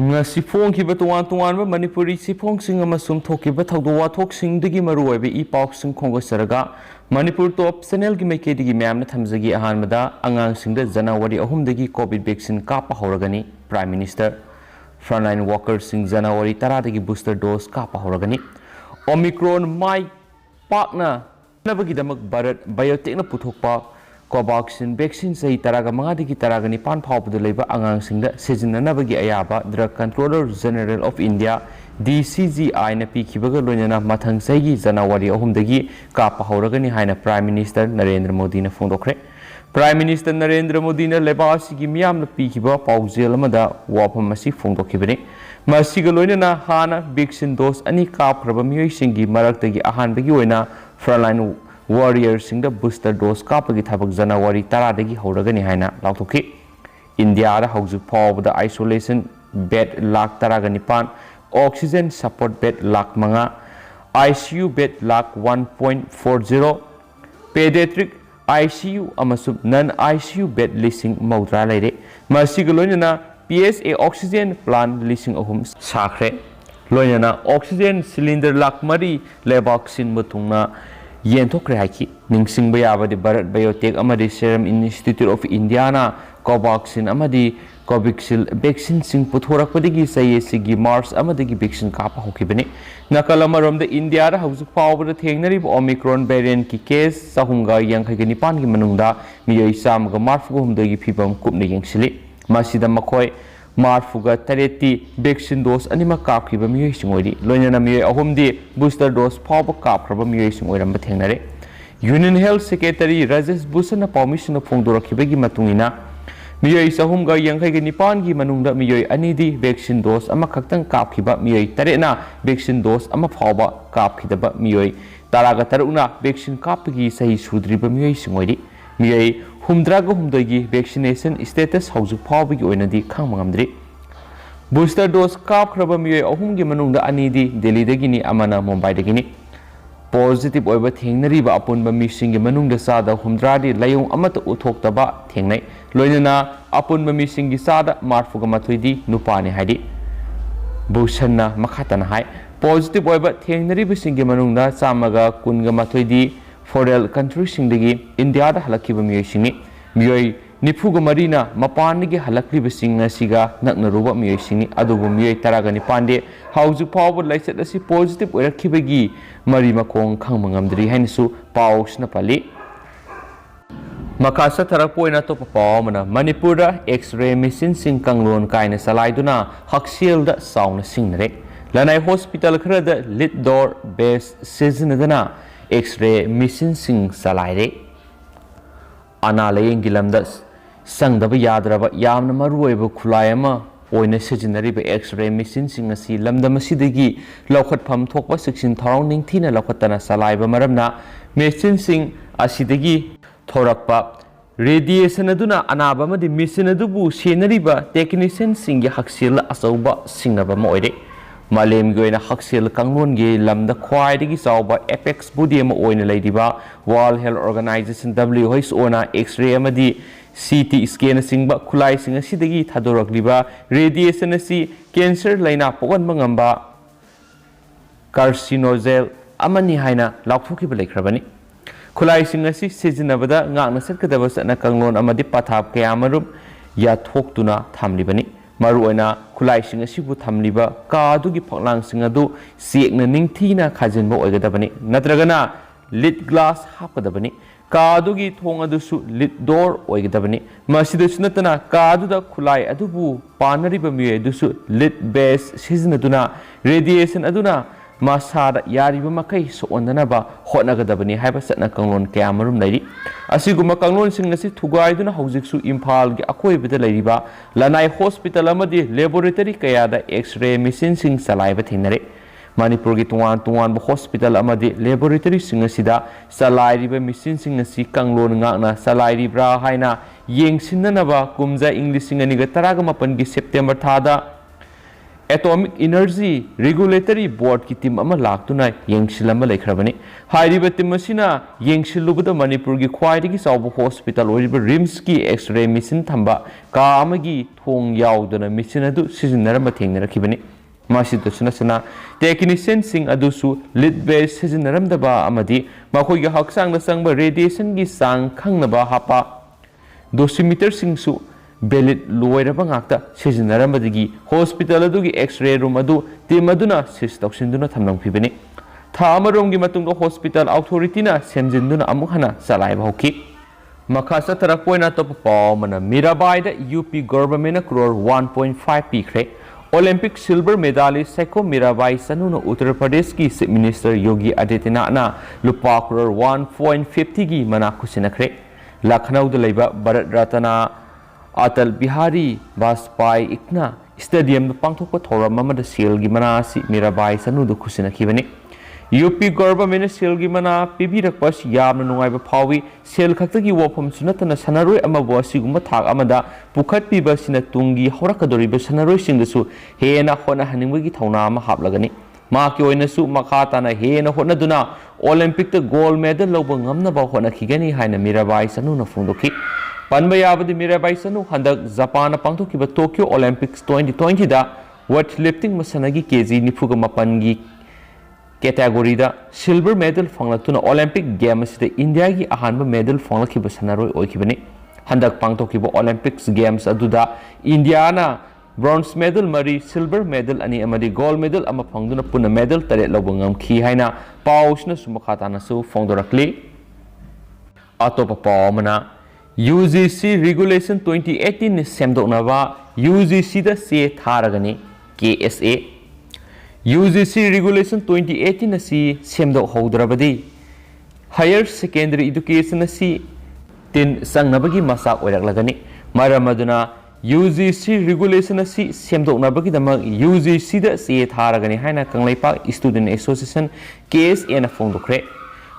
ngasi phongkiba tuan manipuri siphongsing amasum thokiba thawdo wathoksingi maruoibe I pausing khongosaraga manipur top channel gi maikedi myamna thamjagi ahanmada angangsingda January 3 dagi covid vaccine kapa horagani prime minister frontline workers sing January 10 dagi booster dose kapa horagani omicron mai pakna nabagi damak bharat biotech na puthokpa Covaxin vaccine sahi taraga mangadagi taraga nipan phawpadu leiba angangsingda sijinnanabagi ayaba Drug Controller General of India DCGI na pikhibaga loinana mathang saigi January 3 dagi kapa horagani haina Prime Minister Narendra Modi na phongdokre Prime Minister Narendra Modi na lebasigi miyamna pikhiba paujel amada wafam asi phongdokhibani masiga loinana hana vaccine dose ani kapraba miyoisingi maraktagi ahanbagi oina frontline warriors sing the booster dose kapagi thabak January 10 dagi horagani haina lauthoki India ra hauju phaw the isolation bed lakh taraga nipan oxygen support bed lakh manga ICU bed lakh 1.40 pediatric ICU amasum non ICU bed listing maudra leire masiga loinana PSA oxygen plant listing ahum sakhre loinana oxygen cylinder lakh mari lebaksin mutungna yenthokre haiki ningsingba yabadi Bharat Biotech amadi Serum Institute of India na Covaxin amadi Covaxil vaccine sing puthorakpadagi sayesigi Mars amadagi vaccine kapa hokibani nakalamarom the India ra hauju pawbada thengnari Omicron variant ki case sahunga yankhai ni pan gi manungda miyoi samga marfuga humdagi phibam kupna yengsili masida makhoi marfuga tareti vaccine dose anima kapkhiba miyoi singori loinana miyoi ahumdi booster dose phawba kapkraba miyoi singoiramba thengnare Union Health Secretary Rajesh Bhushan permission phongdorakhibagi matungina miyoi sahumga yankhai gi nipan gi manungda miyoi anidi vaccine dose ama khaktang kapkhiba miyoi tarena vaccine dose ama phawba kapkhidaba miyoi taraga taruna vaccine kapgi sahi sudriba miyoi singori miyoi humdraga humdagi vaccination status hauju phawbagi oinadi khangmangamdri booster dose kapkhraba miyoi ahumgi manungda anidi Delhi dagini amana Mumbai dagini positive oiba thengnariba apunba misingi manungda sada humdradi layong amata uthoktaba thengnai loinana apunba misingi sada marfuga mathoidi nupani haidi Bhushanna makhatana hai positive oiba thengnariba singi manungda chamaga kunga mathoidi foreign countries singdagi India da halakiba miyoi singi miyoi nifuga marina mapanigi halakliba singa siga naknaruba miyoi singi adubu miyoi taraga nipande hauju pawba laisat asi positive oirakhibagi mari makong khangmangamdri hainisu pausna pali makasa tharapoina to pawmana Manipura X-ray machine sing kanglon kaina salaiduna haksil da sauna singnare lanai hospital khara lid door base seasonadana X-ray machine sing salaire analayeng gilamda sangdaba yadraba yamna maruoiba khulaima oina sijinariba X-ray machine sing asi lamda masidagi lokhat pham thokpa siksin thorong ningthina lokhatana salaiba maramna machine sing asidagi thorakpa radiation aduna anaba madi machine adubu senariba technician sing gi haksil asauba singnaba ma oire Malem goina haksel kanglon ge lamda khwaidagi chawba apex body ama oina leidiba World Health Organization WHO na X-ray amadi CT scan singba khulai singa sidagi thadorakliba radiation asi cancer laina pogan mangamba carcinogen amani haina laukhokiba leikrabani khulai singa si sijinabada ngakna satkadaba sana kanglon amadi pathap kayamarum ya thoktuna thamlibani maruina khulai sing asibu thamliba kadugi phaklang sing adu sekna ningthina khajinba oigadabani natragana lid glass hapkadabani kadugi thong adusu lid door oigadabani masida sunatana kaduda khulai adubu panariba mi adusu lid base sizinaduna radiation aduna masada yariba makai so ondanaba hotnagadabani haiba satna kanglon kayamarum lairi asiguma kanglon sing asi thugaiduna hojiksu Imphal gi akoibada lairiba Lanai hospital amadi laboratory kayada X-ray machine sing salaiba thinare Manipur gi tuan hospital amadi laboratory sing asida salairiba machine sing asi kanglon ngakna salairibra haina yengsinanaba kumja English sing aniga taraga mapan gi September thada Atomic Energy Regulatory Board ki team ama laktuna yengsilamba laikhrabani hairiba team asina yengsilubada Manipur gi khwaidagi chawba hospital oriba RIMS ki X-ray machine thamba ka amagi thong yaudana machine adu sizinaramba thengnarakibani masida sunasana technician sing adusu lead base sizinnaramdaba amadi makhoi gi haksang da sangba radiation gi sang khangnaba hapa dosimeter singsu Belit loiraba ngakta sizinarambadagi hospital adugi X-ray room adu team aduna sistauksinduna thamnangphibani tha amaromgi matungda hospital authority na semjinduna amuk hana salaiba hoki makha satarapoina top pawmana Mirabai da UP government na crore 1.5 pikre Olympic silver medalist Seiko Mirabai sanuna Uttar Pradesh ki Chief Minister Yogi Adityanath na lupa crore 1.50 gi mana khusinakre Lucknow da leiba Bharat Ratna Atal Bihari Vajpayee Ikna Stadium pangthokpa thoram amada selgi mana si Mirabai sanudu khusinakibani UP government selgi mana pibirakpas yamna nungaiba phawi sel khaktagi wafam sunatana sanaroi amabu asigumba thak amada pukhat piba sina tungi horakadoriba sanaroi singdasu hena hona haningwagi thauna ama haplagani maki oinasu makhatana hena honaduna Olympic ta gold medal loba ngamnaba honakigani haina Mirabai sanuna phungdokhi Panbayabadi Mirabai Sanu Handak Japan Pangtokiba Tokyo Olympics 2020 da weightlifting masanagi kg nifuga mapangi category da silver medal fanglatuna Olympic Games da India gi ahanba medal fanglakiba sanaroi oikibani Handak Pangtokiba Olympics Games aduda India na bronze medal mari silver medal ani amadi gold medal ama phangduna puna medal tare lobangam khi haina pausna sumakhatana su fongdorakli atopa pawmana UGC Regulation 2018 semdoknaba UGC da se tharagani KSA UGC Regulation 2018 asi semdok haudrabadi Higher Secondary Education asi tin sangnabagi masak oiraklagani maramaduna UGC Regulation asi semdoknabagi damak UGC da se tharagani haina Kanglaipak Student Association KSA na phongdokre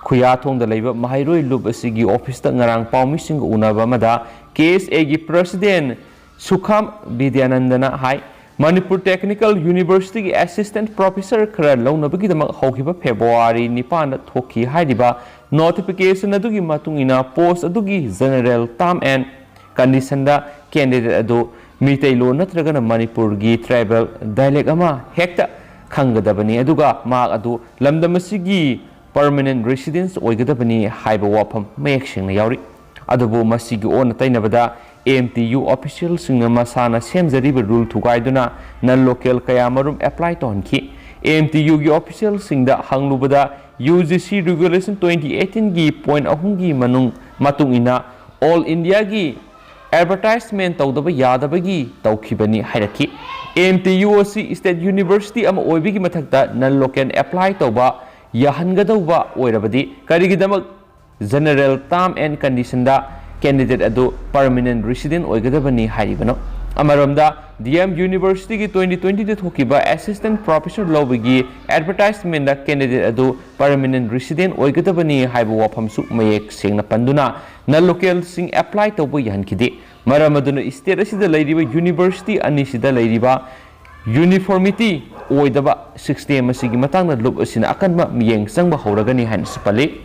Khuyathong da leiba mahairoi lub asigi office ta ngarang pawmising unaba mada KSA gi president Sukham Vidyanandana hai Manipur Technical University gi assistant professor khara launabagi damak haukiba February 9 da thoki haidiba notification adugi matungina post adugi general term and condition da candidate adu mitai lo natragana Manipur gi tribal dialect ama hekta khangadabani aduga mak adu lamdamasigi permanent residence oigadabani haiba wafam mayek singna yauri adubu masigi ona tainabada AMTU official singna masana semjariba rule thugaiduna non local kayamarum apply tonki AMTU gi official singda hanglubada UGC regulation 2018 gi point ahum gi matung ina all India gi advertisement tawdaba yadabagi tawkhibani hairaki AMTU asi state university ama oibigi mathakta non local apply tawba Yahangadauba oirabadi karigidamak general term and condition da candidate adu permanent resident oigadabani hairibano amaramda DM University gi 2020 de thokiba assistant professor lobigi advertisement da candidate adu permanent resident oigadabani haibu wafamsu mayek sengna panduna na local sing apply tawbu yahankide maramaduna state asida leiriba university anisida leiriba uniformity oidaba 16 masigi matangna lub asina akanma miyeng sangba horagani han spali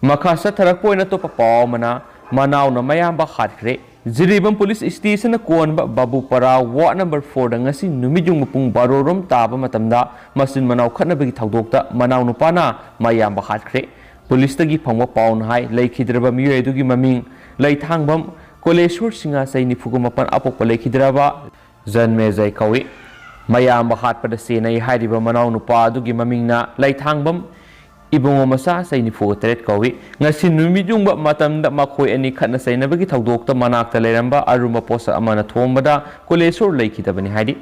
makhasa tharakpoina to papawmana manawna mayamba hatkre Jiribam Police Station konba Babupara Ward number 4 da ngasi numijung pung barorom taba matamda masin manaw khatnabagi thawdokta manaw nupana mayamba hatkre police tagi phangwa pawn hai laikhidraba miyoi dugi maming laithangbam Koleshwar Singa sai nifugumapan apok laikhidraba Janme Jai Kawi Mayam Bahat pada senai hairiba manaw nupa adugi mamingna laithangbam ibungo masa sai ni fu tret kawi ngasi numijungba matamda makhoi ani khatna sainabagi thawdokta manakta leramba aruma posa amana thombada Koleshwar laikhitabani haidi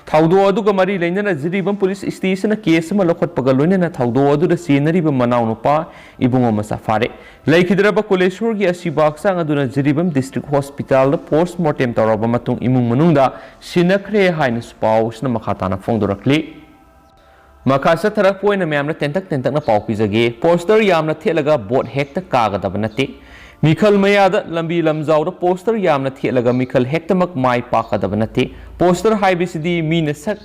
thawdo aduga mari leinana Jiribam Police Station case ma lokhot pagal loinana thawdo adu da senariba manaw nupa ibungo masa fare laikhidraba Koleshwar gi asibak sang aduna Jiribam District Hospital da post mortem tawraba matung imung manungda sinakre haina spouse na makhatana phongdorakli Makasa tharakpoina mayamna tentak na pawpijage poster yamna thelaga boat hekta kagadaba nate मिखल मयाद लंबी लमजाउद poster यामना थेलगा मिखल हेक्तमक माय पाकदब नते पोस्टर हाइबिसिदी मीन सक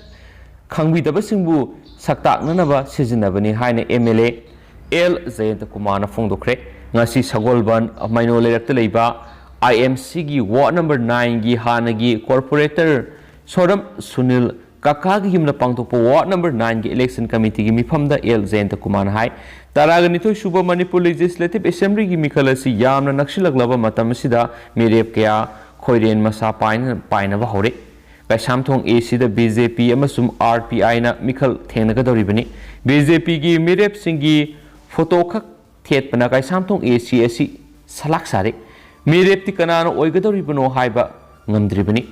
खंगबिदबसिंगबु सक्ताकननबा सिजनबनी हाइने एमएलए एल जयंत कुमार फोंदोखरे ngasi sagolban maino lerakta leiba IMC gi ward number 9 gi hanagi corporator Soram Sunil Kaka gi himna pangtokpa ward number 9 gi election committee gi mifamda L Jayant Kumar hai taraga nithoi suba Manipur Legislative Assembly gi mikhalasi yamna nakshilaglaba matam sida mirep kya khoiren masa paina ba hore Kaisamthong AC da BJP amasum RPI na mikhal thengnaga doribani BJP gi mirep singi photo khak Thiet pana kai samthong ACSC salak sare mirep ti kanano oigadoribano haiba ngamdribani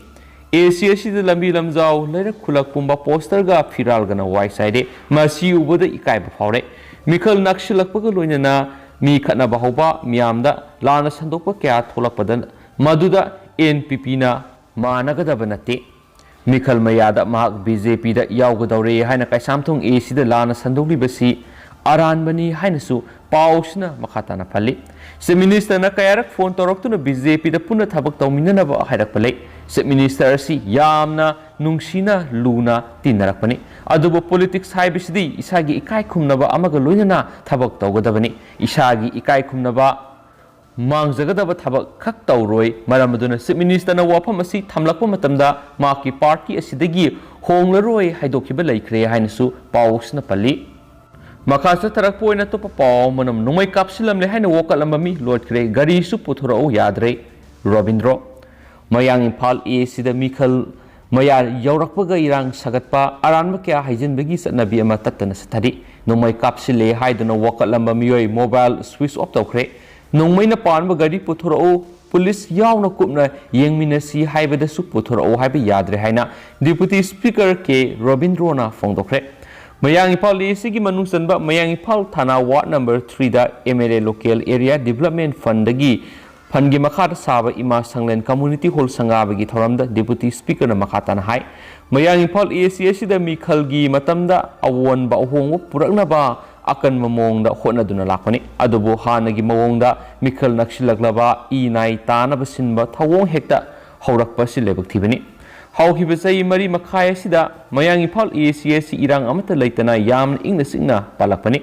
ACSC da lambi lamjau lera khulak pumba poster ga firal gana wai side masi uboda ikai ba phawre mikhal nakshilakpa ga loinana mi khatna ba hoba miamda lana sandokpa kya tholakpadan maduda NPP na managadaba nate mikhal mayada mahak BJP da yawgadore haina kai samthong AC da lana sandoklibasi Aranbani hainasu pausna makhatana pali se minister na kayarak phone torok na BJP da puna thabak tawminana ba hairak pale se minister si yamna nungsina luna tinarakpani adubo politics haibisidi isagi ikai khumnaba amaga loinana thabak tawgadabani isagi ikai khumnaba mangjagadaba thabak khak tawroi maramaduna se minister na wafam asi thamlakpa matamda maki party asidagi honglaroi haidokhiba laikre hainasu pausna pali Makasa tarak po na to papaw manam numay kapsilam lehay na wakal ang mami Lord Kre gari su puthurao yadre Robindro mayang impal sida Mikhal maya yaurakpaga irang sagat pa aran ma kya haijin bagi sa nabi ama tatana sa tadi numay kapsile hay doon na wakal ang mami yoy mobile switch off taw kre numay na paan ba gari puthurao Police yaw na kup na yang minasi hay ba da su puthurao hay ba yadre hay na Deputy Speaker ke Robindro na fongdokre Mayang Ipal Sigi Manung Sanba Mayang Ipal Thana Ward number 3 da MLA Local Area Development Fund dagi Fangi Makhata Saba Ima Sanglen Community Hall Sangabagi Thoramda Deputy Speaker na Makhatan Hai Mayang Ipal ACSC da Mikhal gi matamda awon ba ohong purakna ba akan mamong da hotna duna lakoni adubo hanagi mawong da Mikhal nakshilaglaba inai tana basinba thawong hekta haurakpa silebak thibani Haukiba say mari makhaya sida mayang Ipal ACSC irang amata laitana yam ingna singna palakpani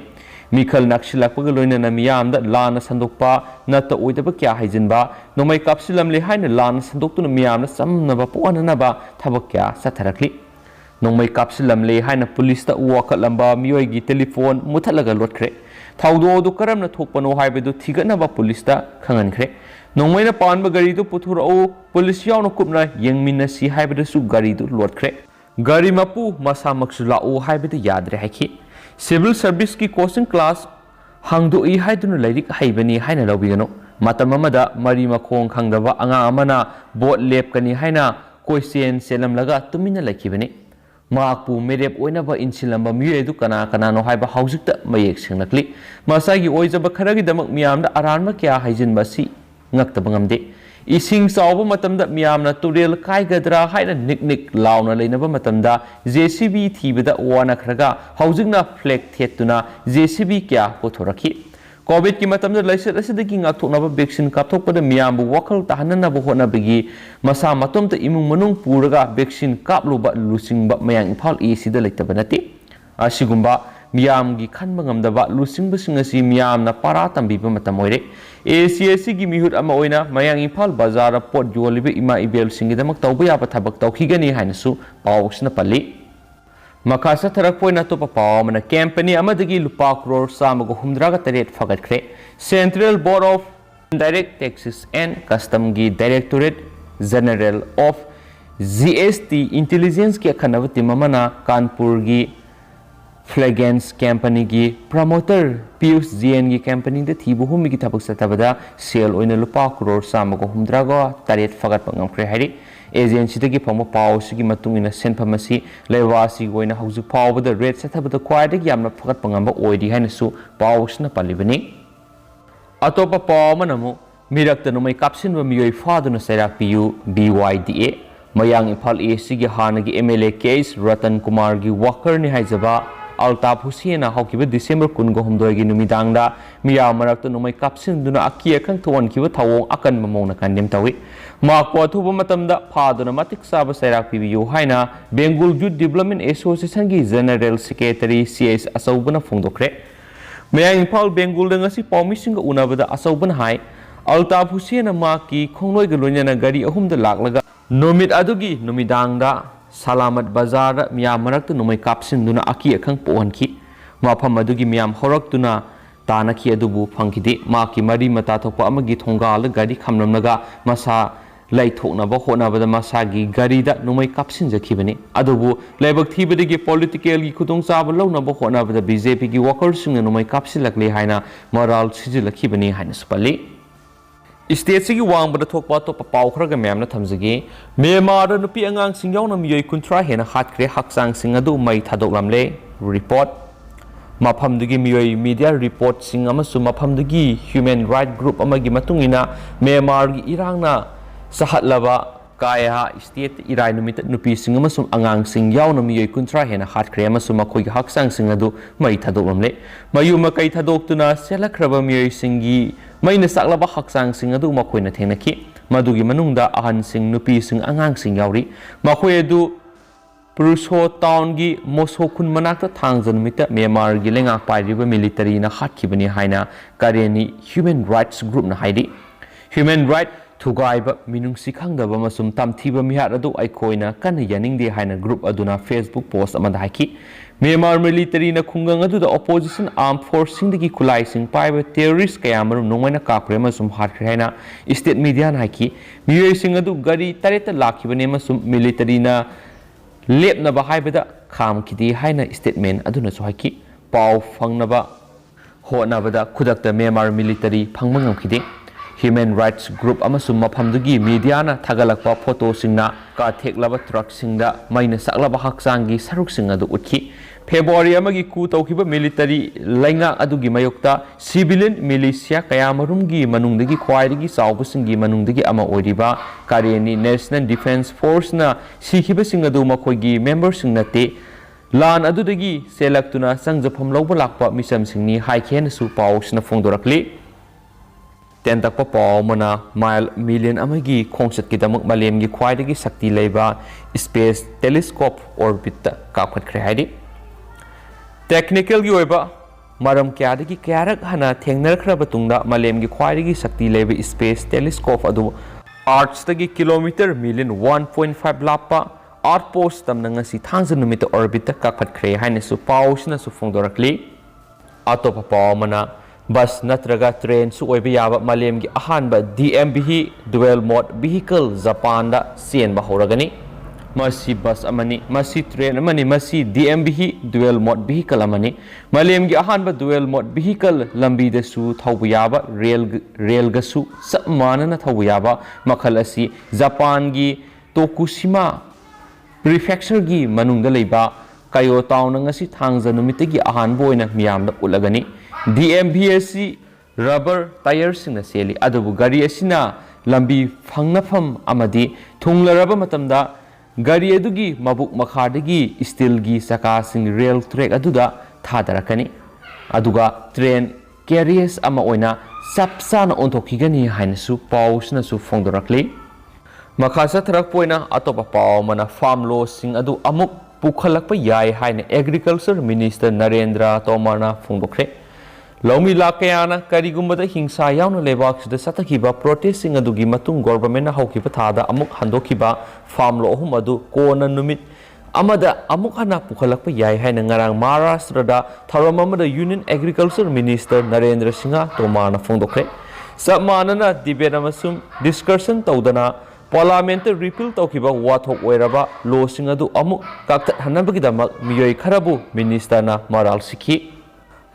Mikhal nakshilakpaga loinana miyamda lana sandokpa nata oidaba kya haijinba nomay kapsilam le haina lana sandoktuna miyamna samnaba puananaba thabak kya satharakli nomay kapsilam le haina police ta uwakatlamba miyoy gi telephone mutalaga lotkre thawdo du karamna thokpano haibedu thiganaba police ta khangankre Nongmayna paanba gari do puthurao police yaw na kupna yengminna si haibada su gari do lotkre gari mapu masa maksu lao haibada yadre haiki civil service ki coaching class hangdo I haiduna lairik haibani haina lawbigano matamamada mari makhong khangdaba anga amana bot lep kani haina question selam laga tumina lakibani maakpu merep oinaba insilamba miyedu kana kana no haiba haujikta mayek singnakli masagi oijaba kharagi damak miyamda aranma kya haijinba si ngakta bangamde ising sauba matamda miyamna turel kaigadra haina niknik launa leinaba matamda JCB thibada wana khraga haujingna flag thetuna JCB kya pothoraki covid ki matamda laisat asidagi ngakthoknaba vaccine kapthokpada miyambu wakal tahanana ba hona bagi masa matomta imung manung puraga vaccine kapluba lusingba mayang Imphal East da leitaba nati asigumba miyam gi khanba ngamdaba lusingba singasi miyamna para tambiba matam oire ACSC gi mihut ama oina mayang Imphal bazar pot yolibe ima ibel singidamak tawba yaba thabak tawkhigani hainasu pawsna pali Makasa tarak poina to papaw mana company amadagi lupa crore samago humdraga taret fagatkre Central Board of Indirect Taxes and Custom gi Directorate General of GST Intelligence ki khanavati mamana Kanpur gi Flagrance company gi promoter Pius GN gi company de thibu humi gi thabak satabada sale oina lupa crore samago humdraga taret fagat pangamkre hari agency dagi phama paw sigi matungina senphamasi lewasi goina hauju pawbada rate sathabada khwaidagi yamna fagat pangamba oidi hainasu pawsna palibani atopa pawmanamu mirakta numai kapsinba miyoi faduna sairak piu BYDA mayang Imphal East gi hanagi MLA case Ratan Kumar gi worker ni haijaba Altaf Hussain हौकिबा December 19 गी नुमिदांगदा मिया मरक्ता नोमै कापसिनदुना अकी अखंग थोनखिबा थवोंग अकन ममौना condemn Tawi माको अथुबा मतमदा फादुना मतिक साबा सैराक पिबियो हाइना बेंगुल youth development association की general secretary CS असौबना फोंदोखरे मया Imphal बेंगुल दंगसी पाउमिसिंग उनाबदा असौबना high Altaf Hussain माकी खोंगलोय गलोयना गाड़ी अहुमदा लाकलगा नोमित अदुगी नुमिदांगदा सलामत बाजार मिया मरक्ता नोमै कापसिनदुना अकी अखंग पोहनखी माफम अदुगी मियाम हौरक्तुना तानखी अदुबु फंखिदे माकी मरी मता थोपा अमगी थोंगाल गाड़ी खमनमलगा मसा लाइथोकनबा होनाबदा मसागी गाड़ीदा नोमै कापसिनजखिबने अदुबु लाइबक थीबदगी पॉलिटिकल की खुदोंचाब लौनबा होनाबदा बीजेपी की वर्कर्ससिंग नोमै कापसिलकले हाइना मराल सिजिलखिबने हाइना सुपल्ली स्टेट से वांग थोपा तो पाव खरग मैम थमजगे म्यांमार नुपी आगांग यावना मियोय 50 हेना हाटख्रे हक्चांग अदु मई थादोकलमले रिपोर्ट मफमदगी मियोय मीडिया रिपोर्ट सिंग अमसु मफमदगी ह्यूमन राइट ग्रुप अमगी मतुंगिना म्यांमार की इरांगना सहतलबा काया स्टेट इराय नुमित नुपी सिंग अमसु आगांग यावना मियोय 50 हेना हाटख्रे अमसु मखोय हक्चांग अदु मई थादोकलमले मयु मकई थादोक्तुना सेलखरबा मियोय सिंगी मैंने साकलबा हक्चांग अदु मखोयना थेंगनखि मदुगी मनुंगदा अहन सिंग नुपी सिंग आगांग सिंग यावरी मखोय अदु पुरुषो टाउन की मोसो खुन मनाक्ता थांग नुमित म्यांमार की लेंगा पाइरिबा मिलिटरी ना हाटखिबनी हाइना कारेनी ह्यूमन राइट्स ग्रुप ना हाइदि ह्यूमन राइट थुगाइबा मिनुंगसि खंगदबा मसुम तामथीबा मिहार अदु आइखोइना कन यानिंगदे हाइना ग्रुप अदुना फेसबुक पोस्ट अमदा हाइखि म्यांमार मिलिटरी ना खुंगंग अदुदा ऑपोजिशन आर्म फोर्स सिंगदगी खुलाइसिंग पाइबा टेररिस्ट कयामरु नोंगैना काखरे मसुम हाटख्रे हाइना स्टेट मीडिया ना हाइखि मियोइसिंग अदु गाड़ी तरेत लाखिबने मसुम मिलिटरी ना लेपनबा हाइबदा खामखिदि हाइना स्टेटमेंट अदुना हाइखि पाव फंगनबा होनबदा खुदक्ता म्यांमार मिलिटरी फंगमंगमखिदि ह्यूमन राइट्स ग्रुप अमसुम मफमदगी मीडियाना थागलकपा फोटोसिंगना का थेक्लबा ट्रकसिंगदा मैना सकलबा हक्चांगी सरुकसिंग अदु उठखि फेब्रुवारी अमगी कू तौखिबा मिलिटरी लैंगा अदुगी मयोक्ता सिविलियन मिलिशिया कयामरुमगी मनुंगदगी ख्वाइदगी चावबसिंगी मनुंगदगी अमा ओइरिबा कारेनी नेशनल डिफेंस फोर्स ना सिखिबसिंग अदु मखोइगी मेंबरसिंग नते लान अदुदगी सेलक्तुना संजफम लौबा लाकपा मिसमसिंगनी हाइखेनसु पाउसना फोंदोरकली तेंतक पाव मना माइल मिलियन अमगी खोंसत की दमक मलेम की ख्वाइदगी शक्ति लेबा स्पेस टेलीस्कोप ऑर्बिट कापखत्रे हाइदि टेक्निकल की ओइबा मरम क्यादगी क्यारक हना थेंगनरखरब तुंगदा मलेम की ख्वाइदगी शक्ति लेबा स्पेस टेलीस्कोप अदु आर्ट्सदगी किलोमीटर मिलियन 1.5 लापा आर्ट पोस्ट तमनंगसी थांगज नुमित ऑर्बिट कापखत्रे हाइनसु पाउसनसु फोंदोरकली अतोप पाव मना बस नत्रगा ट्रेन सुओइबा याबा मलेम की अहानबा DMBH dual mode vehicle Japan दा सेनबा होरगनी मसी बस अमनी मसी ट्रेन अमनी मसी DMBH दुवेल मोड व्हीकल अमनी मलेम की अहानबा दुवेल मोड व्हीकल लंबी दसु थौबा याबा रेल गसु समानना थौबा याबा मखल असि जापान की तोकुशिमा प्रीफेक्चर की मनुंगदा लेबा कायो टाउन ngasi थांगजा नुमितगी अहानबा ओइना मियामदा उलगनी DMBH रबर टायर सिंग सेली अदुबु गाड़ी असिना लंबी फंगनफम अमदी थुंगलरब मतमदा गाड़ी अदुगी मबुक मखादगी स्टील की सका सिंग रेल ट्रैक अदुदा थादरकनी अदुगा ट्रेन कैरियर्स अमा ओइना सपसाना ओंथोखिगनी हाइनसु पाउसनसु फोंदोरकली मखा सथरक पोइना अतोपा पाव मना फार्म लॉ सिंग अदु अमुक पुखलकपा याय हाइना एग्रीकल्चर मिनिस्टर नरेंद्र तोमरना फोंदोखरे लौमी लाकयाना करीगुम्बदा हिंसा यावना लेबाक्सदा सतखिबा प्रोटेस्टिंग अदुगी मतुंग गवर्नमेंट हौखिबा थादा अमुक हंदोखिबा फार्म लॉ अहुम अदु कोना नुमित अमदा अमुक हना पुखलकपा याय हाइना ngarang महाराष्ट्रदा थरम अमदा union agriculture minister Narendra Singh तोमरना फोंदोखरे समानना डिबेट अमसुम डिस्कशन तौदना पार्लियामेंट रिपील तौखिबा वाथोक ओइरबा लॉ सिंग अदु अमुक काक्तत हनबगिदमक मियोय खरबु मिनिस्टरना मराल सिखि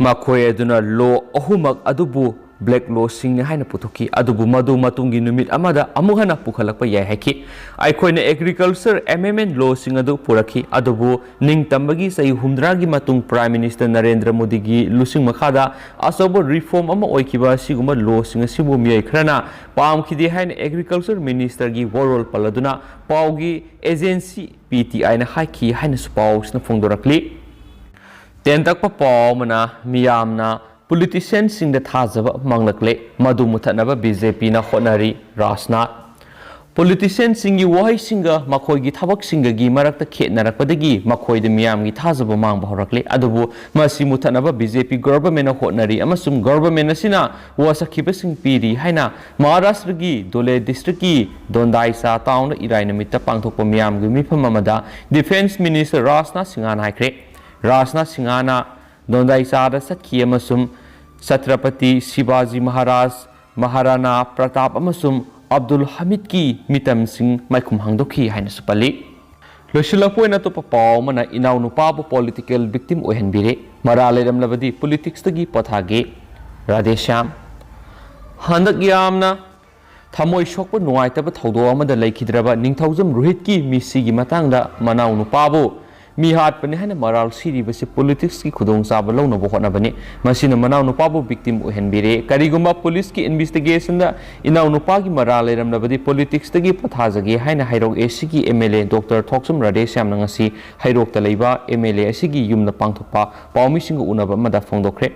मखोय अदुना लॉ अहुमक अदुबु ब्लैक लॉ सिंग हाइना पुथोकी अदुबु मदु मतुंगी नुमित अमदा अमुहना पुखलकपा याय हाइखि आइखोयना एग्रीकल्चर एमेंडमेंट लॉ सिंग अदु पुरखि अदुबु निंगतंबगी सही हुमद्रागी मतुंग प्राइम मिनिस्टर नरेंद्र मोदी की लुसिंग मखादा असोब रिफॉर्म अमा ओइखिबा सिगुम लॉ सिंग सिबु मिय खरना पामखिदि हाइना एग्रीकल्चर मिनिस्टर की वरोल पलदुना पावगी एजेंसी PTI ना हाइखि हाइना सुपाउसना फोंदोरकली ꯇꯦꯟꯇꯛꯄ ꯄꯥꯎ ꯑꯃꯅ ꯃꯤꯌꯥꯝꯅ ꯄꯣꯂꯤꯇꯤꯁꯤꯌꯟꯁꯤꯡꯗ ꯊꯥꯖꯕ ꯃꯥꯡꯂꯛꯂꯦ ꯃꯗꯨ ꯃꯨꯊꯠꯅꯕ ꯕꯤꯖꯦꯄꯤꯅ ꯍꯣꯠꯅꯔꯤ ꯔꯥꯖꯅꯥꯊ ꯄꯣꯂꯤꯇꯤꯁꯤꯌꯟꯁꯤꯡꯒꯤ ꯋꯥꯍꯩꯁꯤꯡꯒ ꯃꯈꯣꯏꯒꯤ ꯊꯕꯛꯁꯤꯡꯒꯒꯤ ꯃꯔꯛꯇ ꯈꯦꯠꯅꯔꯛꯄꯗꯒꯤ ꯃꯈꯣꯏꯗ ꯃꯤꯌꯥꯝꯒꯤ ꯊꯥꯖꯕ ꯃꯥꯡꯕ ꯍꯧꯔꯛꯂꯦ ꯑꯗꯨꯕꯨ ꯃꯁꯤ ꯃꯨꯊꯠꯅꯕ ꯕꯤꯖꯦꯄꯤ ꯒꯚꯔꯟꯃꯦꯟꯠꯅ ꯍꯣꯠꯅꯔꯤ ꯑꯃꯁꯨꯡ ꯒꯚꯔꯟꯃꯦꯟꯠ ꯑꯁꯤꯅ ꯋꯥꯁꯛꯈꯤꯕꯁꯤꯡ ꯄꯤꯔꯤ ꯍꯥꯏꯅ ꯃꯍꯥꯔꯥꯁꯇ꯭ꯔꯒꯤ ꯙꯨꯂꯦ ꯗꯤꯁꯇ꯭ꯔꯤꯛꯀꯤ ꯗꯣꯟꯗꯥꯏꯆꯥ ꯇꯥꯎꯟꯗ ꯏꯔꯥꯏ ꯅꯨꯃꯤꯠꯇ ꯄꯥꯡꯊꯣꯛꯄ ꯃꯤꯌꯥꯝꯒꯤ ꯃꯤꯐꯝ ꯑꯃꯗ ꯗꯤꯐꯦꯟꯁ ꯃꯤꯅꯤꯁꯇꯔ ꯔꯥꯖꯅꯥꯊ ꯁꯤꯡꯍꯅ ꯍꯥꯏꯈ꯭ꯔꯦ ꯔꯥꯖꯅꯥꯊ ꯁꯤꯡꯍꯅ ꯗꯣꯟꯗꯥꯏꯆꯥꯗ ꯆꯠꯈꯤ ꯑꯃꯁꯨꯡ ꯆꯇ꯭ꯔꯄꯇꯤ ꯁꯤꯕꯥꯖꯤ ꯃꯍꯥꯔꯥꯖ ꯃꯍꯥꯔꯥꯅꯥ ꯄ꯭ꯔꯇꯥꯞ ꯑꯃꯁꯨꯡ ꯑब्ꯗꯨꯜ ꯍꯃꯤꯗꯀꯤ ꯃꯤꯇꯝꯁꯤꯡ ꯃꯥꯏꯈꯨꯝ ꯍꯥꯡꯗꯣꯛꯈꯤ ꯍꯥꯏꯅꯁꯨ ꯄꯜꯂꯤ ꯂꯣꯏꯁꯤꯜꯂꯛꯄ ꯑꯣꯏꯅ ꯑꯇꯣꯞꯄ ꯄꯥꯎ ꯑꯃꯅ ꯏꯅꯥꯎꯅꯨꯄꯥꯕꯨ ꯄꯣꯂꯤꯇꯤꯀꯦꯜ ꯚꯤꯛꯇꯤꯝ ꯑꯣꯏꯍꯟꯕꯤꯔꯦ ꯃꯔꯥꯜ ꯂꯩꯔꯝꯂꯕꯗꯤ ꯄꯣꯂꯤꯇꯤꯛꯁꯇꯒꯤ ꯄꯣꯊꯥꯒꯦ ꯔꯥꯙꯦꯁ꯭ꯌꯥꯝ ꯍꯟꯗꯛ ꯌꯥꯝꯅ ꯊꯃꯣꯏ ꯁꯣꯛꯄ ꯅꯨꯡꯉꯥꯏꯇꯕ ꯊꯧꯗꯣꯛ ꯑꯃꯗ ꯂꯩꯈꯤꯗ꯭ꯔꯕ ꯅꯤꯡꯊꯧꯖꯝ ꯔꯣꯍꯤꯠꯀꯤ ꯃꯤꯁꯤꯒꯤ ꯃꯇꯥꯡꯗ ꯃꯅꯥꯎꯅꯨꯄꯥꯕꯨ ꯃꯤ ꯍꯥꯠꯄꯅꯤ ꯍꯥꯏꯅ ꯃꯔꯥꯜ ꯁꯤꯔꯤꯕꯁꯤ ꯄꯣꯂꯤꯇꯤꯛꯁꯀꯤ ꯈꯨꯗꯣꯡꯆꯥꯕ ꯂꯧꯅꯕ ꯍꯣꯠꯅꯕꯅꯤ ꯃꯁꯤꯅ ꯃꯅꯥꯎꯅꯨꯄꯥꯕꯨ ꯚꯤꯛꯇꯤꯝ ꯑꯣꯏꯍꯟꯕꯤꯔꯦ ꯀꯔꯤꯒꯨꯝꯕ ꯄꯨꯂꯤꯁꯀꯤ ꯏꯟꯚꯦꯁꯇꯤꯒꯦꯁꯟꯗ ꯏꯅꯥꯎꯅꯨꯄꯥꯒꯤ ꯃꯔꯥꯜ ꯂꯩꯔꯝꯂꯕꯗꯤ ꯄꯣꯂꯤꯇꯤꯛꯁꯇꯒꯤ ꯄꯣꯊꯥꯖꯒꯦ ꯍꯥꯏꯅ ꯍꯩꯔꯣꯛ ꯑꯦꯁꯤꯒꯤ ꯑꯦꯝꯑꯦꯜꯑꯦ ꯗꯣꯛꯇꯔ ꯊꯣꯛꯆꯨꯝ ꯔꯥꯙꯦꯁ꯭ꯌꯥꯝꯅ ꯉꯁꯤ ꯍꯩꯔꯣꯛꯇ ꯂꯩꯕ ꯑꯦꯝꯑꯦꯜꯑꯦ ꯑꯁꯤꯒꯤ ꯌꯨꯝꯗ ꯄꯥꯡꯊꯣꯛꯄ ꯄꯥꯎꯃꯤꯁꯤꯡꯒ ꯎꯅꯕ ꯑꯃꯗ ꯐꯣꯡꯗꯣꯛꯈ꯭ꯔꯦ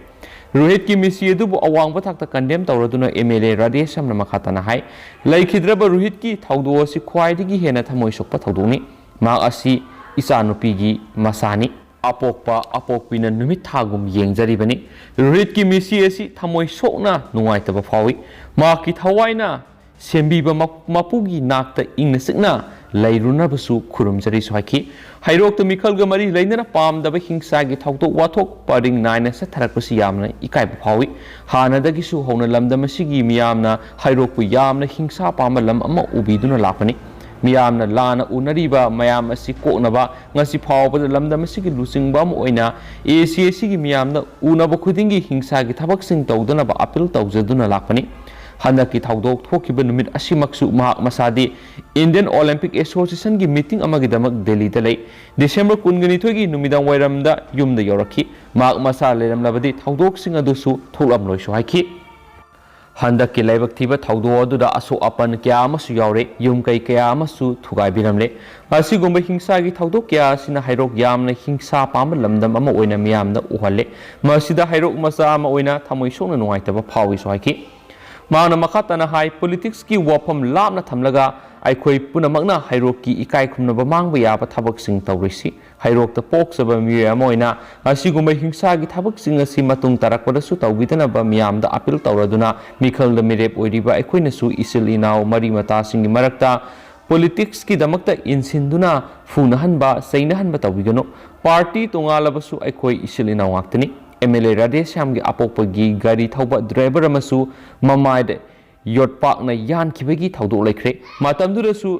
ꯔꯣꯍꯤꯠꯀꯤ ꯃꯤꯁꯤ ꯑꯗꯨꯕꯨ ꯑꯋꯥꯡꯕ ꯊꯥꯛꯇ ꯀꯟꯗꯦꯝ ꯇꯧꯔꯗꯨꯅ ꯑꯦꯝꯑꯦꯜꯑꯦ ꯔꯥꯙꯦꯁ꯭ꯌꯥꯝꯅ ꯃꯈꯥ ꯇꯥꯅ ꯍꯥꯏ ꯂꯩꯈꯤꯗ꯭ꯔꯕ ꯔꯣꯍꯤꯠꯀꯤ ꯊꯧꯗꯣꯛ ꯑꯁꯤ ꯈ꯭ꯋꯥꯏꯗꯒꯤ ꯍꯦꯟꯅ ꯊꯃꯣꯏ ꯁꯣꯛꯄ ꯊꯧꯗꯣꯛꯅꯤ ꯃꯍꯥꯛ ꯑꯁꯤ ꯏꯆꯥꯅꯨꯄꯤꯒꯤ ꯃꯁꯥꯅꯤ ꯑꯄꯣꯛꯄ ꯑꯄꯣꯛꯄꯤꯅ ꯅꯨꯃꯤꯠ ꯊꯥꯒꯨꯝ ꯌꯦꯡꯖꯔꯤꯕꯅꯤ ꯔꯣꯍꯤꯠꯀꯤ ꯃꯤꯁꯤ ꯑꯁꯤ ꯊꯃꯣꯏ ꯁꯣꯛꯅ ꯅꯨꯡꯉꯥꯏꯇꯕ ꯐꯥꯎꯏ ꯃꯍꯥꯛꯀꯤ ꯊꯋꯥꯏꯅ ꯁꯦꯝꯕꯤꯕ ꯃꯄꯨꯒꯤ ꯅꯥꯛꯇ ꯏꯪꯅ ꯆꯤꯛꯅ ꯂꯩꯔꯨꯅꯕꯁꯨ ꯈꯨꯔꯨꯝꯖꯔꯤꯁꯨ ꯍꯥꯏꯈꯤ ꯍꯩꯔꯣꯛꯇ ꯃꯤꯈꯜꯒ ꯃꯔꯤ ꯂꯩꯅꯅ ꯄꯥꯝꯗꯕ ꯍꯤꯡꯁꯥꯒꯤ ꯊꯧꯗꯣꯛ ꯋꯥꯊꯣꯛ ꯄꯔꯤꯡ ꯅꯥꯏꯅ ꯆꯠꯊꯔꯛꯄꯁꯤ ꯌꯥꯝꯅ ꯏꯀꯥꯏꯕ ꯐꯥꯎꯏ ꯍꯥꯟꯅꯗꯒꯤꯁꯨ ꯍꯧꯅ ꯂꯝꯗꯝ ꯑꯁꯤꯒꯤ ꯃꯤꯌꯥꯝꯅ ꯍꯩꯔꯣꯛꯄꯨ ꯌꯥꯝꯅ ꯍꯤꯡꯁꯥ ꯄꯥꯝꯕ ꯂꯝ ꯑꯃ ꯎꯕꯤꯗꯨꯅ ꯂꯥꯛꯄꯅꯤ ꯃꯤꯌꯥꯝꯅ ꯂꯥꯟꯅ ꯎꯅꯔꯤꯕ ꯃꯌꯥꯝ ꯑꯁꯤ ꯀꯣꯛꯅꯕ ꯉꯁꯤ ꯐꯥꯎꯕꯗ ꯂꯝꯗꯝ ꯑꯁꯤꯒꯤ ꯂꯨꯆꯤꯡꯕ ꯑꯃ ꯑꯣꯏꯅ ꯑꯦꯁꯤ ꯑꯁꯤꯒꯤ ꯃꯤꯌꯥꯝꯅ ꯎꯅꯕ ꯈꯨꯗꯤꯡꯒꯤ ꯍꯤꯡꯁꯥꯒꯤ ꯊꯕꯛꯁꯤꯡ ꯇꯧꯗꯅꯕ ꯑꯄꯤꯜ ꯇꯧꯖꯗꯨꯅ ꯂꯥꯛꯄꯅꯤ ꯍꯟꯗꯛꯀꯤ ꯊꯧꯗꯣꯛ ꯊꯣꯛꯈꯤꯕ ꯅꯨꯃꯤꯠ ꯑꯁꯤꯃꯛꯁꯨ ꯃꯍꯥꯛ ꯃꯁꯥꯗꯤ ꯏꯟꯗꯤꯌꯟ ꯑꯣꯂꯦꯝꯄꯤꯛ ꯑꯦꯁꯣꯁꯤꯌꯦꯁꯟꯒꯤ ꯃꯤꯇꯤꯡ ꯑꯃꯒꯤꯗꯃꯛ ꯗꯦꯜꯂꯤꯗ ꯂꯩ ꯗꯤꯁꯦꯝꯕꯔ 22ꯒꯤ ꯅꯨꯃꯤꯗꯥꯡ ꯋꯥꯏꯔꯝꯗ ꯌꯨꯝꯗ ꯌꯧꯔꯛꯈꯤ ꯃꯍꯥꯛ ꯃꯁꯥ ꯂꯩꯔꯝꯂꯕꯗꯤ ꯊꯧꯗꯣꯛꯁꯤꯡ ꯑꯗꯨꯁꯨ ꯊꯣꯛꯂꯝꯂꯣꯏꯁꯨ ꯍꯥꯏꯈꯤ ꯍꯟꯗꯛꯀꯤ ꯂꯥꯏꯕꯛ ꯊꯤꯕ ꯊꯧꯗꯣꯛ ꯑꯗꯨꯗ ꯑꯁꯣꯛ ꯑꯄꯟ ꯀꯌꯥ ꯑꯃꯁꯨ ꯌꯥꯎꯔꯦ ꯌꯨꯝ ꯀꯩ ꯀꯌꯥ ꯑꯃꯁꯨ ꯊꯨꯒꯥꯏꯕꯤꯔꯝꯂꯦ ꯑꯁꯤꯒꯨꯝꯕ ꯍꯤꯡꯁꯥꯒꯤ ꯊꯧꯗꯣꯛ ꯀꯌꯥ ꯑꯁꯤꯅ ꯍꯩꯔꯣꯛ ꯌꯥꯝꯅ ꯍꯤꯡꯁꯥ ꯄꯥꯝꯕ ꯂꯝꯗꯝ ꯑꯃ ꯑꯣꯏꯅ ꯃꯤꯌꯥꯝꯗ ꯎꯍꯜꯂꯦ ꯃꯁꯤꯗ ꯍꯩꯔꯣꯛ ꯃꯆꯥ ꯑꯃ ꯑꯣꯏꯅ ꯊꯃꯣꯏ ꯁꯣꯛꯅ ꯅꯨꯡꯉꯥꯏꯇꯕ ꯐꯥꯎꯏꯁꯨ ꯍꯥꯏꯈꯤ ꯃꯍꯥꯛꯅ ꯃꯈꯥ ꯇꯥꯅ ꯍꯥꯏ ꯄꯣꯂꯤꯇꯤꯛꯁꯀꯤ ꯋꯥꯐꯝ ꯂꯥꯞꯅ ꯊꯝꯂꯒ ꯑꯩꯈꯣꯏ ꯄꯨꯝꯅꯃꯛꯅ ꯍꯩꯔꯣꯛꯀꯤ ꯏꯀꯥꯏ ꯈꯨꯝꯅꯕ ꯃꯥꯡꯕ ꯌꯥꯕ ꯊꯕꯛꯁꯤꯡ ꯇꯧꯔꯤꯁꯤ ꯍꯩꯔꯣꯛꯇ ꯄꯣꯛꯆꯕ ꯃꯤꯑꯣꯏ ꯑꯃ ꯑꯣꯏꯅ ꯑꯁꯤꯒꯨꯝꯕ ꯍꯤꯡꯁꯥꯒꯤ ꯊꯕꯛꯁꯤꯡ ꯑꯁꯤ ꯃꯇꯨꯡ ꯇꯥꯔꯛꯄꯗꯁꯨ ꯇꯧꯕꯤꯗꯅꯕ ꯃꯤꯌꯥꯝꯗ ꯑꯄꯤꯜ ꯇꯧꯔꯗꯨꯅ ꯃꯤꯈꯜꯗ ꯃꯤꯔꯦꯞ ꯑꯣꯏꯔꯤꯕ ꯑꯩꯈꯣꯏꯅꯁꯨ ꯏꯆꯤꯜ ꯏꯅꯥꯎ ꯃꯔꯤ ꯃꯇꯥꯁꯤꯡꯒꯤ ꯃꯔꯛꯇ ꯄꯣꯂꯤꯇꯤꯛꯁꯀꯤꯗꯃꯛꯇ ꯏꯟꯁꯤꯟꯗꯨꯅ ꯐꯨꯅꯍꯟꯕ ꯆꯩꯅꯍꯟꯕ ꯇꯧꯕꯤꯒꯅꯨ ꯄꯥꯔꯇꯤ ꯇꯣꯉꯥꯜꯂꯕꯁꯨ ꯑꯩꯈꯣꯏ ꯏꯆꯤꯜ ꯏꯅꯥꯎ ꯉꯥꯛꯇꯅꯤ ꯑꯦꯝꯑꯦꯜꯑꯦ ꯔꯥꯙꯦꯁ꯭ꯌꯥꯝꯒꯤ ꯑꯄꯣꯛꯄꯒꯤ ꯒꯥꯔꯤ ꯊꯧꯕ ꯗ꯭ꯔꯥꯏꯚꯔ ꯑꯃꯁꯨ ꯃꯃꯥꯏꯗ ꯌꯣꯠꯄꯥꯛꯅ ꯌꯥꯟꯈꯤꯕꯒꯤ ꯊꯧꯗꯣꯛ ꯂꯩꯈ꯭ꯔꯦ ꯃꯇꯝꯗꯨꯗꯁꯨ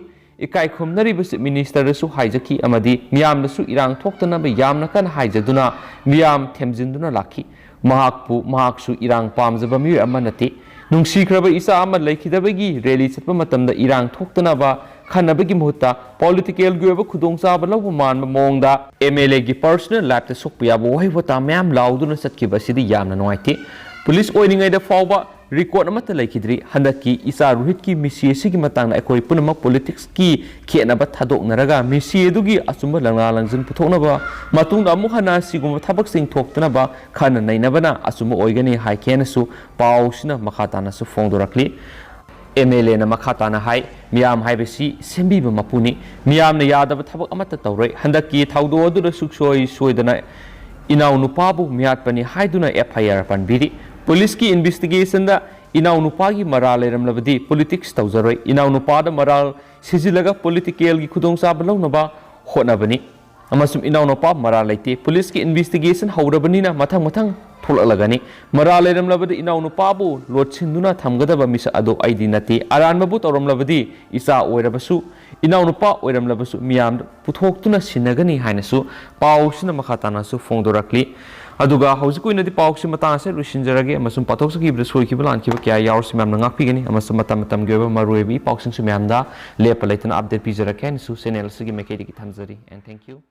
ꯏꯀꯥꯏ ꯈꯨꯝꯅꯔꯤꯕ ꯆꯤꯞ ꯃꯤꯅꯤꯁꯇꯔꯗꯁꯨ ꯍꯥꯏꯖꯈꯤ ꯑꯃꯗꯤ ꯃꯤꯌꯥꯝꯗꯁꯨ ꯏꯔꯥꯡ ꯊꯣꯛꯇꯅꯕ ꯌꯥꯝꯅ ꯀꯟꯅ ꯍꯥꯏꯖꯗꯨꯅ ꯃꯤꯌꯥꯝ ꯊꯦꯝꯖꯤꯟꯗꯨꯅ ꯂꯥꯛꯈꯤ ꯃꯍꯥꯛꯁꯨ ꯏꯔꯥꯡ ꯄꯥꯝꯖꯕ ꯃꯤꯑꯣꯏ ꯑꯃ ꯅꯠꯇꯦ ꯅꯨꯡꯁꯤꯈ꯭ꯔꯕ ꯏꯆꯥ ꯑꯃ ꯂꯩꯈꯤꯗꯕꯒꯤ ꯔꯦꯂꯤ ꯆꯠꯄ ꯃꯇꯝꯗ ꯏꯔꯥꯡ ꯊꯣꯛꯇꯅꯕ ꯈꯟꯅꯕꯒꯤ ꯃꯍꯨꯠꯇ ꯄꯣꯂꯤꯇꯤꯀꯦꯜꯒꯤ ꯑꯣꯏꯕ ꯈꯨꯗꯣꯡꯆꯥꯕ ꯂꯧꯕ ꯃꯥꯟꯕ ꯃꯑꯣꯡꯗ ꯑꯦꯝꯑꯦꯜꯑꯦꯒꯤ ꯄꯔꯁꯣꯅꯦꯜ ꯂꯥꯏꯐꯇ ꯁꯣꯛꯄ ꯌꯥꯕ ꯋꯥꯍꯩ ꯋꯥꯇꯥ ꯃꯌꯥꯝ ꯂꯥꯎꯗꯨꯅ ꯆꯠꯈꯤꯕ ꯑꯁꯤꯗꯤ ꯌꯥꯝꯅ ꯅꯨꯡꯉꯥꯏꯇꯦ ꯄꯨꯂꯤꯁ ꯑꯣꯏꯔꯤꯉꯩꯗ ꯐꯥꯎꯕ ꯔꯤꯀꯣꯔꯠ ꯑꯃꯠꯇ ꯂꯩꯈꯤꯗ꯭ꯔꯤ ꯍꯟꯗꯛꯀꯤ ꯏꯆꯥ ꯔꯣꯍꯤꯠꯀꯤ ꯃꯤꯁꯤ ꯑꯁꯤꯒꯤ ꯃꯇꯥꯡꯗ ꯑꯩꯈꯣꯏ ꯄꯨꯝꯅꯃꯛ ꯄꯣꯂꯤꯇꯤꯛꯁꯀꯤ ꯈꯦꯠꯅꯕ ꯊꯥꯗꯣꯛꯅꯔꯒ ꯃꯤꯁꯤ ꯑꯗꯨꯒꯤ ꯑꯆꯨꯝꯕ ꯂꯪꯂꯥ ꯂꯪꯖꯤꯟ ꯄꯨꯊꯣꯛꯅꯕ ꯃꯇꯨꯡꯗ ꯑꯃꯨꯛ ꯍꯟꯅ ꯑꯁꯤꯒꯨꯝꯕ ꯊꯕꯛꯁꯤꯡ ꯊꯣꯛꯇꯅꯕ ꯈꯟꯅ ꯅꯩꯅꯕꯅ ꯑꯆꯨꯝꯕ ꯑꯣꯏꯒꯅꯤ ꯍꯥꯏꯈꯤꯅꯁꯨ ꯄꯥꯎꯁꯤꯅ ꯃꯈꯥ ꯇꯥꯅꯁꯨ ꯐꯣꯡꯗꯣꯔꯛꯂꯤ ꯑꯦꯝꯑꯦꯜꯑꯦꯅ ꯃꯈꯥ ꯇꯥꯅ ꯍꯥꯏ ꯃꯤꯌꯥꯝ ꯍꯥꯏꯕꯁꯤ ꯁꯦꯝꯕꯤꯕ ꯃꯄꯨꯅꯤ ꯃꯤꯌꯥꯝꯅ ꯌꯥꯗꯕ ꯊꯕꯛ ꯑꯃꯠꯇ ꯇꯧꯔꯣꯏ ꯍꯟꯗꯛꯀꯤ ꯊꯧꯗꯣꯛ ꯑꯗꯨꯗ ꯁꯨꯡꯁꯣꯏ ꯁꯣꯏꯗꯅ ꯏꯅꯥꯎꯅꯨꯄꯥꯕꯨ ꯃꯤꯍꯥꯠꯄꯅꯤ ꯍꯥꯏꯗꯨꯅ FIR ꯄꯟꯕꯤꯔꯤ ꯄꯨꯂꯤꯁꯀꯤ ꯏꯟꯚꯦꯁꯇꯤꯒꯦꯁꯟꯗ ꯏꯅꯥꯎꯅꯨꯄꯥꯒꯤ ꯃꯔꯥꯜ ꯂꯩꯔꯝꯂꯕꯗꯤ ꯄꯣꯂꯤꯇꯤꯛꯁ ꯇꯧꯖꯔꯣꯏ ꯏꯅꯥꯎꯅꯨꯄꯥꯗ ꯃꯔꯥꯜ ꯁꯤꯖꯤꯜꯂꯒ ꯄꯣꯂꯤꯇꯤꯀꯦꯜꯒꯤ ꯈꯨꯗꯣꯡꯆꯥꯕ ꯂꯧꯅꯕ ꯍꯣꯠꯅꯕꯅꯤ ꯑꯃꯁꯨꯡ ꯏꯅꯥꯎꯅꯨꯄꯥ ꯃꯔꯥꯜ ꯂꯩꯇꯦ ꯄꯨꯂꯤꯁꯀꯤ ꯏꯟꯚꯦꯁꯇꯤꯒꯦꯁꯟ ꯍꯧꯔꯕꯅꯤꯅ ꯃꯊꯪ ꯊꯣꯛꯂꯛꯂꯒꯅꯤ ꯃꯔꯥꯜ ꯂꯩꯔꯝꯂꯕꯗꯤ ꯏꯅꯥꯎꯅꯨꯄꯥꯕꯨ ꯂꯣꯠꯁꯤꯟꯗꯨꯅ ꯊꯝꯒꯗꯕ ꯃꯤꯁꯛ ꯑꯗꯨ ꯑꯩꯗꯤ ꯅꯠꯇꯦ ꯑꯔꯥꯟꯕꯕꯨ ꯇꯧꯔꯝꯂꯕꯗꯤ ꯏꯆꯥ ꯑꯣꯏꯔꯕꯁꯨ ꯏꯅꯥꯎꯅꯨꯄꯥ ꯑꯣꯏꯔꯝꯂꯕꯁꯨ ꯃꯤꯌꯥꯝꯗ ꯄꯨꯊꯣꯛꯇꯨꯅ ꯁꯤꯟꯅꯒꯅꯤ ꯍꯥꯏꯅꯁꯨ ꯄꯥꯎꯁꯤꯅ ꯃꯈꯥ ꯇꯥꯅꯁꯨ ꯐꯣꯡꯗꯣꯔꯛꯂꯤ ꯑꯗꯨꯒ ꯍꯧꯖꯤꯛ ꯑꯣꯏꯅꯗꯤ ꯄꯥꯎꯁꯤ ꯃꯇꯥꯡ ꯑꯁꯤ ꯂꯣꯏꯁꯤꯟꯖꯔꯒꯦ ꯑꯃꯁꯨꯡ ꯄꯥꯊꯣꯛꯆꯈꯤꯕꯗ ꯁꯣꯏꯈꯤꯕ ꯂꯥꯟꯈꯤꯕ ꯀꯌꯥ ꯌꯥꯎꯔꯁꯨ ꯃꯌꯥꯝꯅ ꯉꯥꯛꯄꯤꯒꯅꯤ ꯑꯃꯁꯨꯡ ꯃꯇꯝꯒꯤ ꯑꯣꯏꯕ ꯃꯔꯨꯑꯣꯏꯕ ꯄꯥꯎꯁꯤꯡꯁꯨ ꯃꯌꯥꯝꯗ ꯂꯦꯞꯄ ꯂꯩꯇꯅ ꯑꯞꯗꯦꯠ ꯄꯤꯖꯔꯛꯀꯦ ꯍꯥꯏꯅꯁꯨ ꯆꯦꯅꯦꯜ ꯑꯁꯤꯒꯤ ꯃꯥꯏꯀꯩꯗꯒꯤ ꯊꯝꯖꯔꯤ ꯑꯦꯟ ꯊꯦꯡꯛ ꯌꯨ